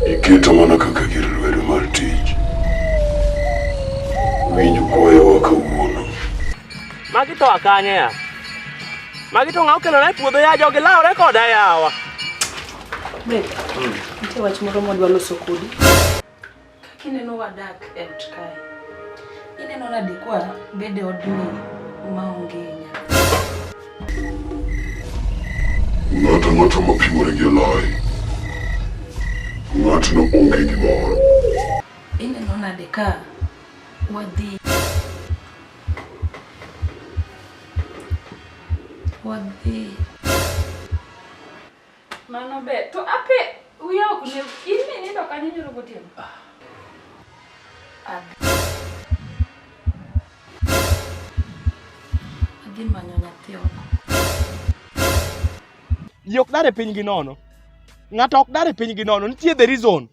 Iketo mana kaka gir lwedo mar tich. Winjo kwayowa kawuono. Magi to akanye ya. Magi to ng'aw kelo na puodho ya jogi lawre koda yawa. Nitie wach moro modwa loso kodi. Kineno wadak e ot kae. Ineno nade kwa bede odni maonge nya. Ng'ato mapimore gi lai. Ng'atno onge gimoro. Ineno nade ka wadhi mano be to ape uya ok ne ini to kanyo nyoro gotieno. Adhi manyo nyathi oko. Yok dare piny gi nono. Ng'ato ok dare piny gi nono. Nitie the reason.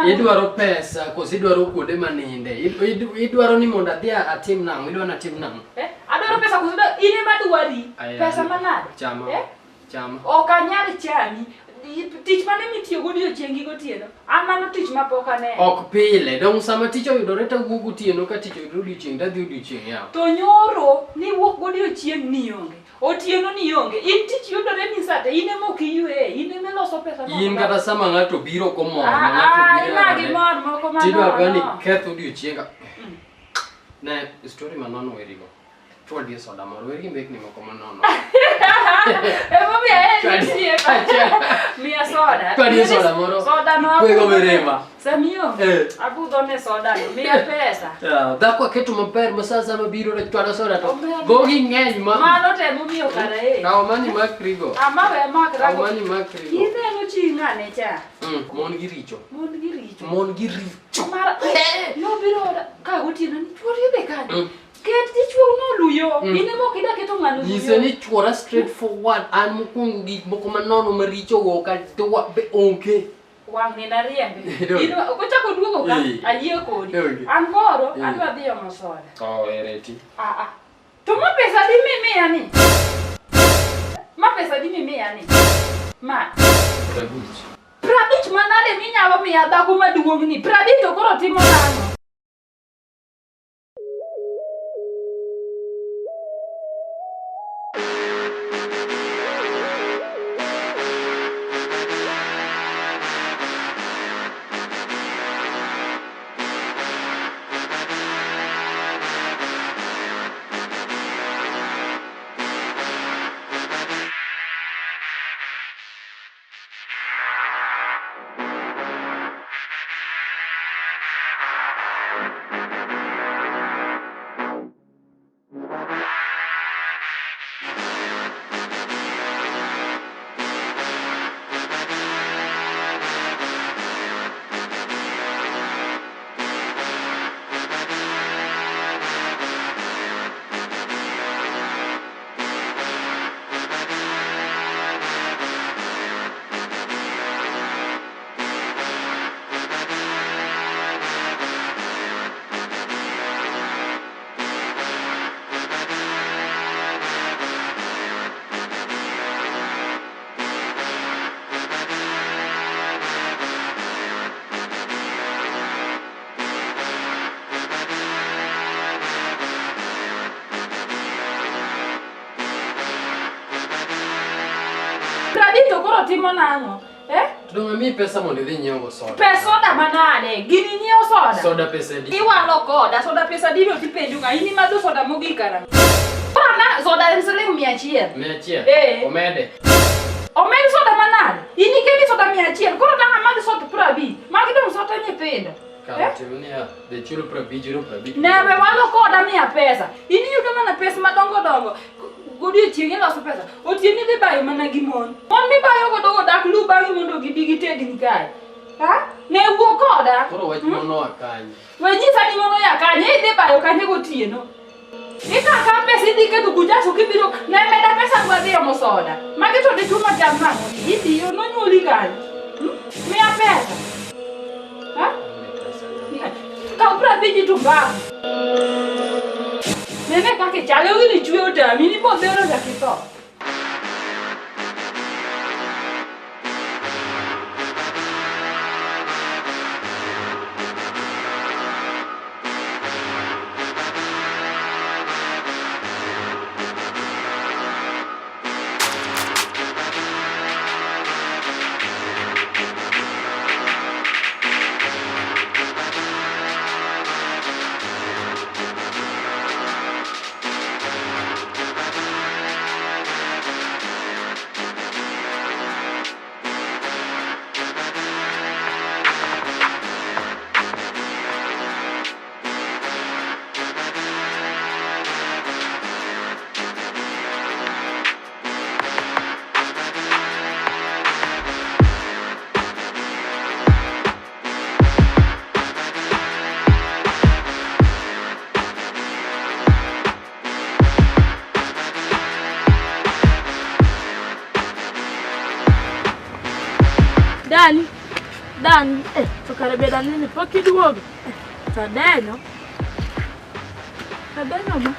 Idwaro pesa kosi idwaro kuonde maninde. Idwaro ni mondo adhi atim nang'o? Idwaro natim nang'o? Adwaro pesa kosi ine madwari. Pesa manade? Chama. Ok anyal chami. Tich mane mitiyo godiochiengi gotieno. Amano tich mapok ane. Ok pile. Dong sama tich oyudore ta wuok gotieno ka tich oyudore odiochieng' tadhi odiochieng' yaw. To nyoro ni wuok godiochieng' ni onge. Otieno ni onge. In tich yudore ni sate. In ema ok iyue. In ema loso pesa no. In kata sama ng'ato biro komor. Ina gimor moko manono. Tidwaro ni ketho odiochienga. Ne story manono werigo. Chwa die soda moro. Weri mbekni moko manono. Emo mia soda. Chwa die soda moro. Soda no. Kwego merema. Samio. Abudho ne soda no. Mia pesa. Dhako keto maber masasa mabiro na chwada soda to. Gogi ng'eny ma. Mano temo miyo kare. Kaw mani makrigo. Amawe makrago. Kaw mani makrigo. Idheno chi ng'ane cha. Mon gi richo. Mon gi richo. Mara. No biro ka gotieno ni chwori be kanyo. Ket di chuo no luyo. Ine mo kida keto ng'ano luyo. Nyise ni chwora straight forward. An mokwongo gik moko manono maricho go ka dwa be onge. Wang ni na riembe. Ino kochako duogo ka ayie kodi. An koro adwa dhi omo soda. Ereti. To ma pesa di mimiya ni. Ma pesa di mimiya ni. Ma. Prabich manade minyalo miya dhako maduong' ni. Prabich to koro timo nang'o? koro timo nang'o? Donga mi pesa mondo idhi nyiewo soda. Pesa soda manade? Gini nyiewo soda? Soda pesa di. Iwalo koda, soda pesa di ti penjo ka ini madho soda mogik kara. Pana soda en siling 100. 100. Omede. Omed soda manade? Ini keni soda 100. Koro danga madho soda 50. Magi dong soda nyithindo. Timnia de chulo 50. Nebe walo koda miya pesa. Ini yudo mana pesa madongo dongo. Godiechieng' iloso pesa. Otieni dhi bayo mana gi mon. Mon mibayo godo godak lu bang'i mondo gibi gitedni kae. Ne wuo koda. Koro wach mono akanye. We nyisa ni mono yakanye idhi bayo kanye gotieno. Ikaka pesa idhi keto kujaso kibiro ne meda pesa gwadhi omo soda. Magi to de chuma jam nang'o? Idhi yo nonyuoli kanye. Miya pesa. Kau prabiji tumbang. Nene kake chale ugini chwe utami ni po dero ya kito. Dan, to karebe dan nini poki duogo. Sadenyo ma.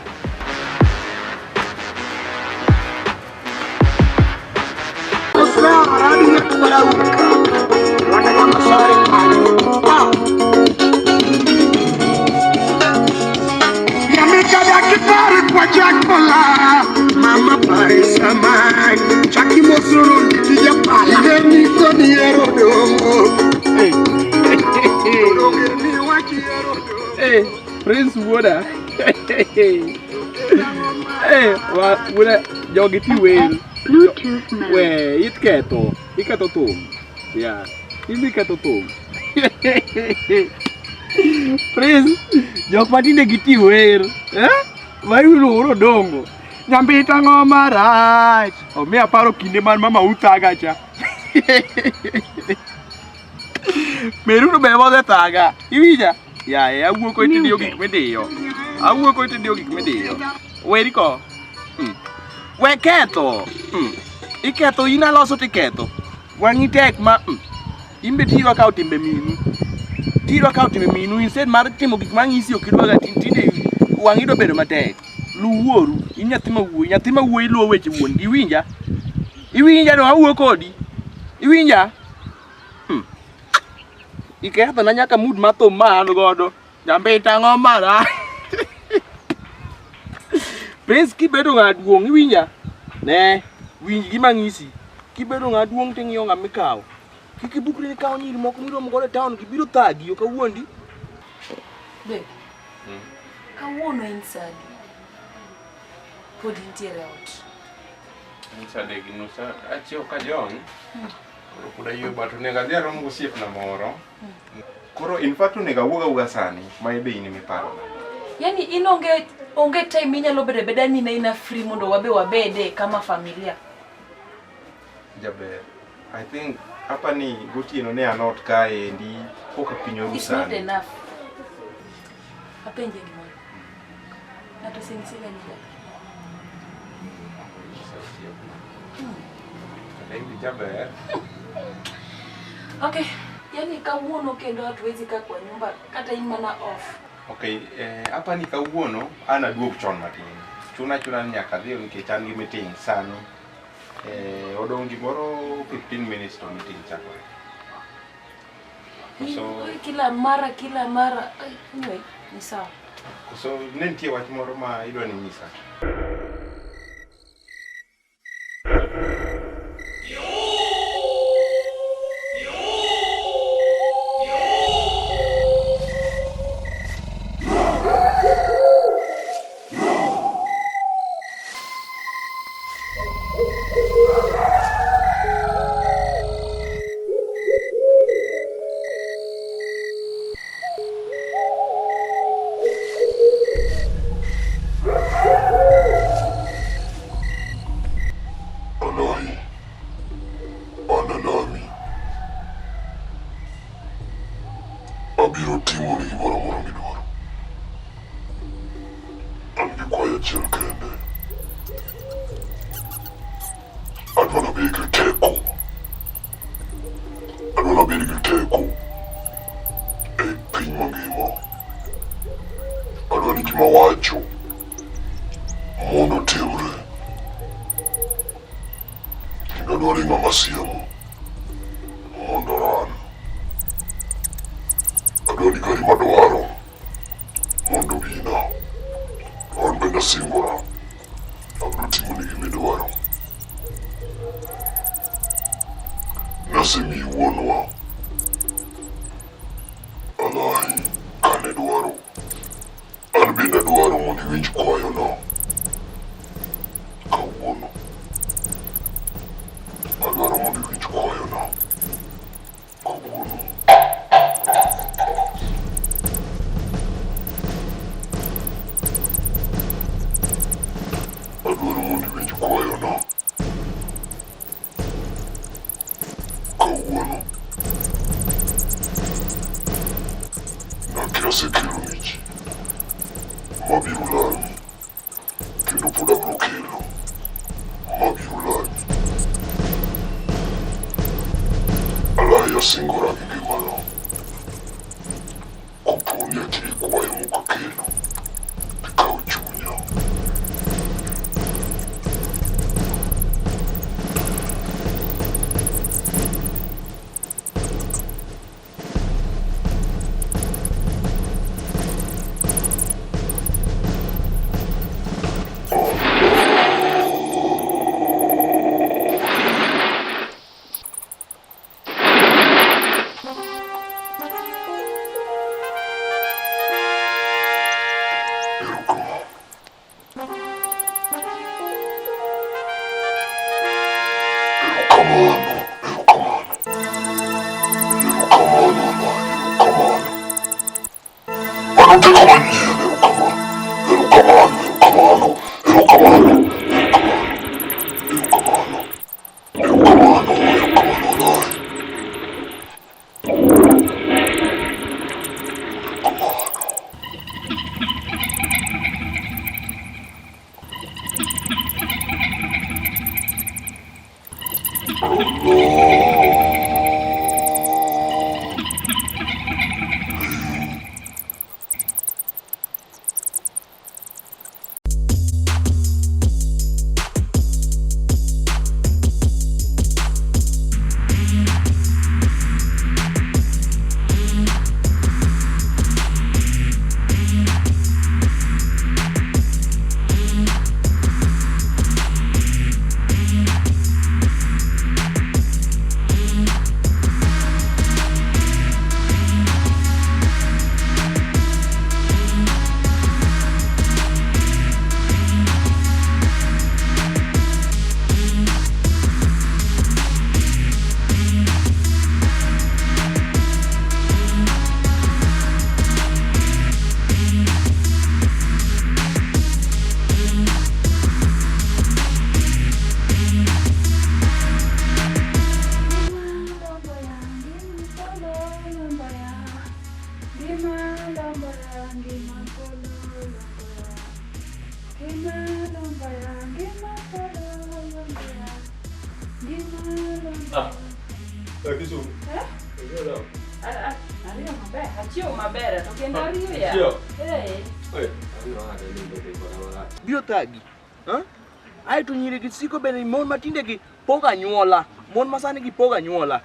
Mama pare samai, chaki mosuru tiya pala. Ni to ni erodongo. Hey, Prince Woda. Hey, Woda, jogi ti wel. We, iketo tum. Yeah, iketo tum. Prince, jok matinde giti wel. Vai uro dongo. Nyambita ngoma right. Omiya paro kinde man mama utaga cha. Meru no bebo de taga. Iwija. Ya, awuoko itidio gik midiyo. Weri ko. We ketho. Iketo ina loso tiketo. Wangi tek ma imbe tiro ka otimbe minu. Instead mar timo gik mang'isi okidwaga tinde wangi do bedo matek. Luworu, nyathi ma wuoyi luwo weche wuon. Iwinja no awuo kodi. Iwinja? Iketho na nyaka mood mathom ma an godo. Nyambita ng'oma ra. Prince kibedo ng'aduong' iwinja? Ne, winj gima ng'isi. Kibedo ng'aduong' ting'iyo ng'ama ikawo. Kik ibukri ni kawo nyiri moko miromo godo e town gibiro thagi ok awuondi. Be. Kawuono inside. Pod intiere ot. Inside gi nusa achio ka John. Koro kuda yue bato nega dhia romo gosiep na moro. Koro in fact nega wuoga sani ma ibe ini miparo. Yani in onge time inyalo beda ni na ina free mondo wabede kama familia. Jaber. I think hapa ni gotieno ne anot kae ndi poka pinyo rusani. It's not enough. Apenje gimoro. Nato sinisila nida. Jaber. Okay. Yani kawuono kendo hatuwezi kaa kwa nyumba kata imana off. Okay, hapa ni kawuono ana duog chon matin. Chuna nyaka dhio nikech an gi meeting sani. Odong' gimoro 15 minutes to meeting chakore. So kila mara anyway, ni sawa. So nitie wach moro ma idwa ni nyisa. achiel kende. Adwa nabed gi teko. Adwa nabed gi teko e piny mangima. Adwa ni gima wacho mondo otimre. Kendo adwa ni ng'ama siemo mondo ran. Adwa ni gari madwaro mondo bina. An bende asingora abiro timoni gimidwaro. Nasemiyi wuonwa alahi kane dwaro. An bende adwaro mondo iwinj kwayono. Kawuono adwaro mondo iwinj kwayono. Kawuono adwaro mondo iwinj kwayono. Kawuono nakia asekeloni ji mabiro lami, kendo pod abiro kelo mabiro lami. Alahi asingora gi ngimano. Koponi ati kwayo moko kelo, ikaw chunya. Bio tagi. Ai to nyiri gi siko bene mon matinde gi poga nyuola. Mon masani gi poga nyuola.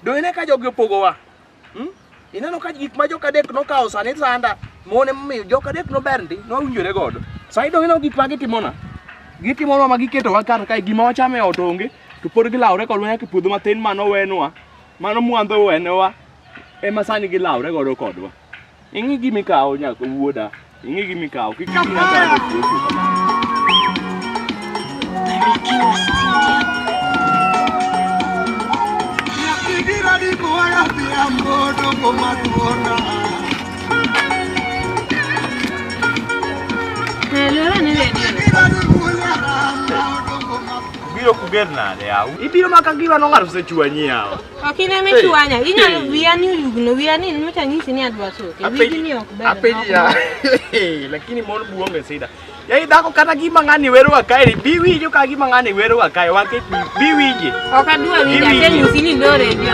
Do ine ka jogi pogowa. Ineno ka gik ma joka dek no kawo sani sanda. Mon mi joka dek no berndi no winjore godo. Sai do ino gik ma gitimona. Gitimona ma giketo wa kar kae gima wachame ot onge to pod gilawre kodwa nyaka puodho matin mano wenwa. Mano mwanzo wenewa. Ema sani gilawre godo kodwa. Ingi gimi kawo nyaka wuoda. Ingi gimi kawo kikina kawo puodho. Biro kuber nade yaw? Ibiro makagiwa no ng'ato sechuanyi yaw. Okine mechuanya, inyalo wiya ni uyugno wiya ni machanyisi ni adwa soke. Wigi ni ok ber. Lakini mon buonge sida. Yai dako kata gima ngani wero kae biwi jo ka gima ngani wero kae wake biwi je. Okadua winja tenu sini lore ndio.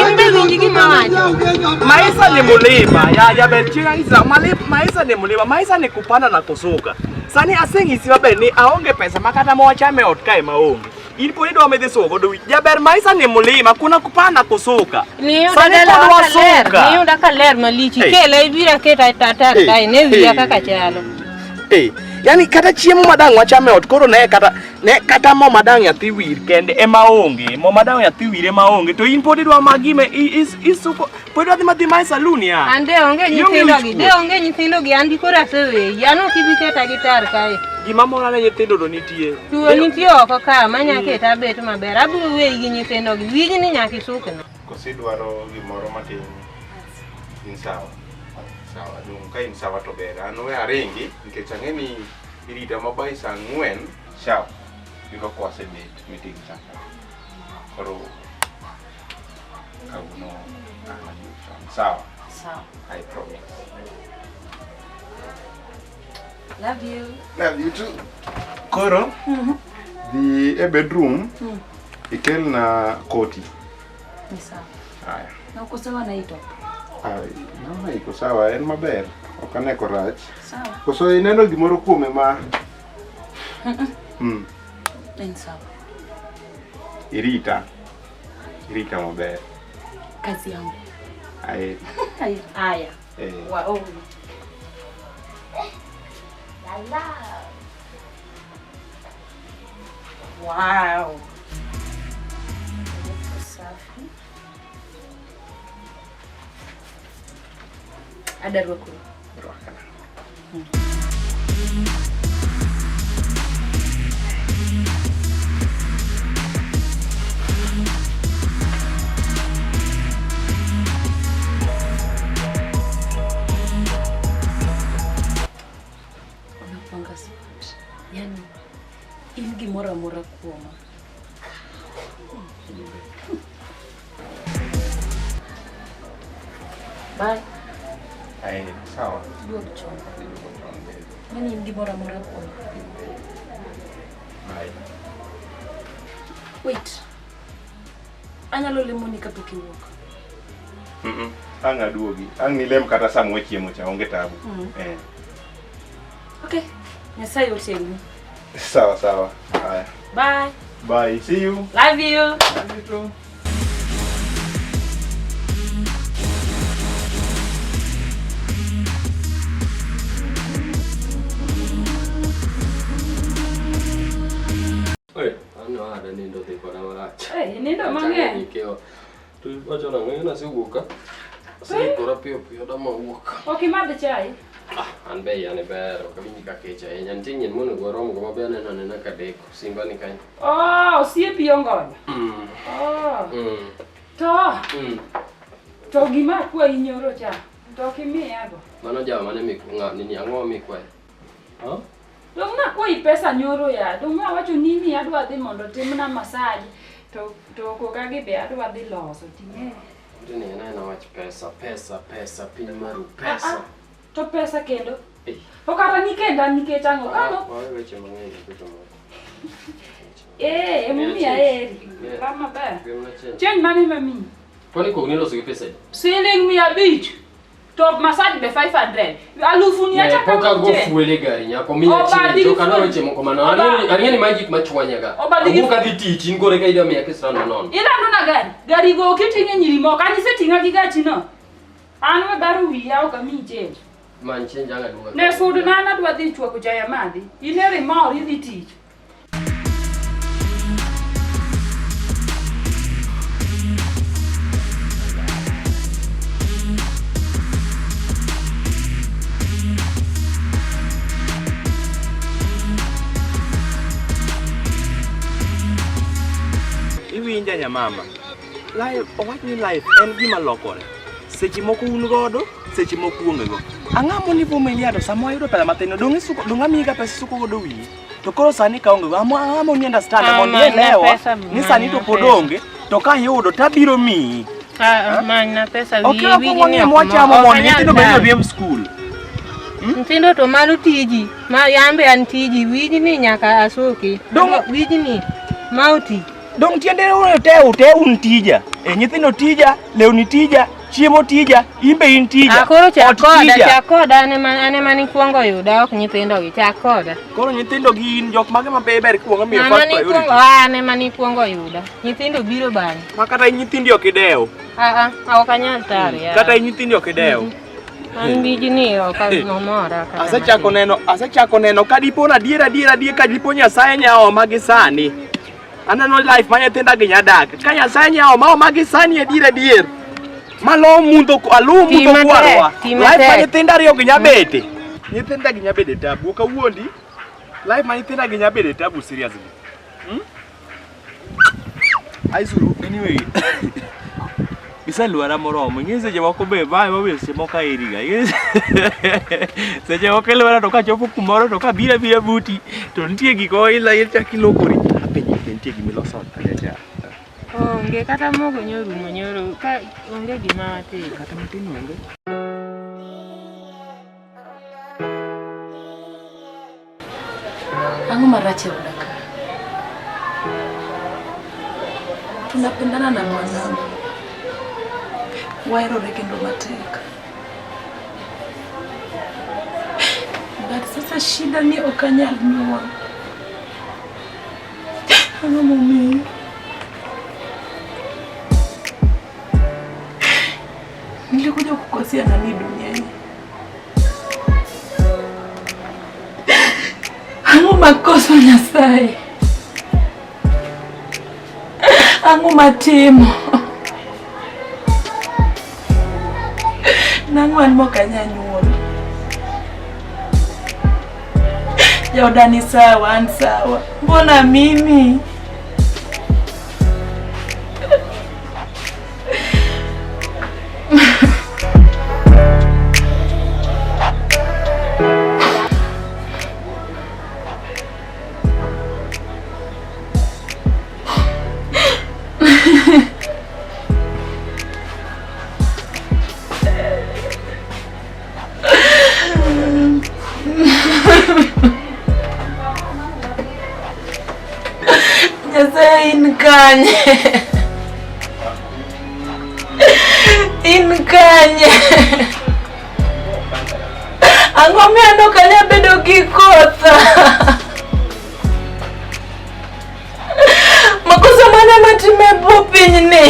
Imbe winji gima wacho. Maisha ni mulima ya belchinga isa maisha ni mulima maisha ni kupanda na kusuka. Sani asengi si maber ni aonge pesa makata mwachame ot kae maonge. Ilipo ido amedhe sogo do jaber maisha ni mulima kuna kupanda kusuka. Sani kwa suka. Ni unda kaler malichi kele ibira keta tata kae ne wiya kaka chalo. Yani kata chiemo madang wachame ot koro ne kata mo madang yathi wir kende ema onge mo madang yathi wir ema onge to in podi dwa magime isuko podi dwa madhi mai saluni ya ande onge nyithindo gi andi kora sewe yano kibiketa gitar kae gima mora ne nyithindo do nitie tuo nitie oko ka manya keta bet maber abiro we gi nyithindo gi wigi ni nyaki sukna kosidwaro gimoro matin in sawa dung ka in sawa to ber an we aringi nikech ang'eni irita mabai saa 4 sharp biro kwase bet meeting sasa koro kauno sawa I promise. Love you too. Koro the bedroom ikel na koti Ni sawa. haya Na uko sawa na ito? Mama iko sawa, en maber. Ok ane korach. Sawa. Koso ineno gimoro kuome ma En sawa. Irita maber. Kazi yangu. Aya. Wow. Wow. Safi. Ada ruku. Ruakana. Unapanga smart. Yani ingi mora kuoma. Bye. Sawa. Dua kuchonga. Yani ingi mora kuoma. Bye. Wait. Anyalo lemoni kapok iwuok. Ang aduogi. Ang nilem kata samo chiemo cha onge tabu. Okay. Nyasaye otelni. Sawa. Haya. Bye. Bye. See you. Love you. Love you too. Ano ada nindo te kora marach. Nindo mang'eny. Tu wacho nang'e na siwuoka. Sikora piyo da mawuok. Ok imadh chai? An be yani ber ok awinj ka kech ahinya. Nitie nyien monego warom go maber anena ka deko simba ni kanyo. Osiepi ongodo. To gima kwayi nyoro cha. To ok imiyago. Mano jawa mane nini ang'o mikwayo? Dong nakwayi pesa nyoro ya. Dong awacho nini adwa dhi mondo timna massage. To kokagi be adwa dhi loso ting'e. Tini ena wach pesa piny maru pesa. To pesa kendo? To kata nikenda nikech ang'o kano? Weche mang'eny kucho mo. Emomiya eri. Kama ber. Change mane mami? Kwani kogni loso gi pesa? Siling 500. To massage be 500. Alufu ni acha kama poka go fuele gari nyako minya chini to kana weche moko mana ani magic machwanyaga. Abuka dhi tich ingore ka ida miya kesra nono. Ida nona gari go kitinge nyiri moko ani setinga gi gachi no. An we baro wiya ok mi change. Man change anga duga. Ne sud nana dwa dhi chwako jaya madhi. Inere mor idhi tich. Iwinja nyamama. Life en gima lokore. Seche moko un godo, seche moko uonge go. Ang'amo ni vumilia to samo ayudo pesa matin dong amiga pesa suko godo wi. To koro sani ka onge go ang'amo ni understand mondo ielewa ni sani to podonge to ka yudo tabiro mi. Mana pesa wi wi ni mo chamo mondo nyithindo bedo riemb school. Nyithindo to malo tiji, ma yambe an tiji, wiji ni nyaka asoki. Wiji ni mauti. Dong tiende ute un tija. Nyithindo tija, lewni tija, chiemo tija, imbe in tija. Koro chakoda ane mani kuongo yuda ok nyithindo gi chakoda. Koro nyithindo gi in jok mage maber kuongo miyo first priority. Ane mani kuongo yuda. Nyithindo biro bang'e. Ma kata nyithindi ok idewo. Ok anyal tari. Kata nyithindi ok idewo. An biji ni ok momora. Asechako neno ka dipo na adier ka dipo Nyasaye nyawo magi sani. Aneno life ma nyithinda gi nyadak. Ka Nyasaye nyawo ma magi sani adier. Malo mundo kwarwa. Life ma nyithinda ariyo gi nyabete. Nyithinda gi nyabede tabu ka wuondi. Life ma nyithinda gi nyabede tabu seriously. Aisuru anyway. Bisa luara moromo. Ng'e seche moko be bae seche moko airiga. Seche moko luara to ka chopo kumoro to ka bira buti to nitie giko ila chaki lokori. Apenji nitie gimiloso aja. Onge kata mogo nyoro ka onge gima ati kata matin onge. Ang'o marach udaka? Tunapendana na mwanangu. Waerore kendo matek. But sasa shida ni okanyal nyuol. Ang'o momiyo? Nilikuja kukosea nani duniani? Ang'o makosa Nyasaye? Ang'o matimo? Nang'o an mokanya nyuol? Joda ni sawa, an sawa. Mbona mimi? Nyasaye in kanye? In kanye? Ang'o miyo nok anya bedo gi kotha? Makosa mane matime bo pinyni?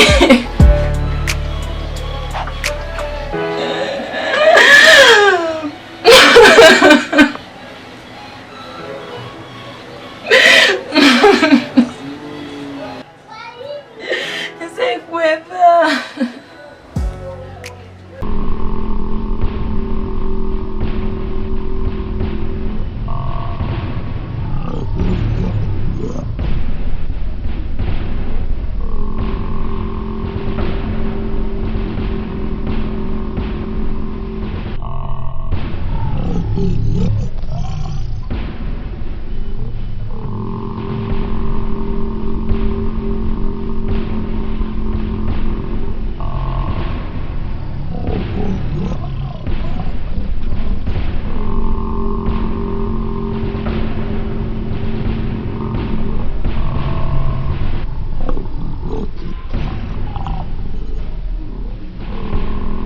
Nyasaye gwedha. Yeah.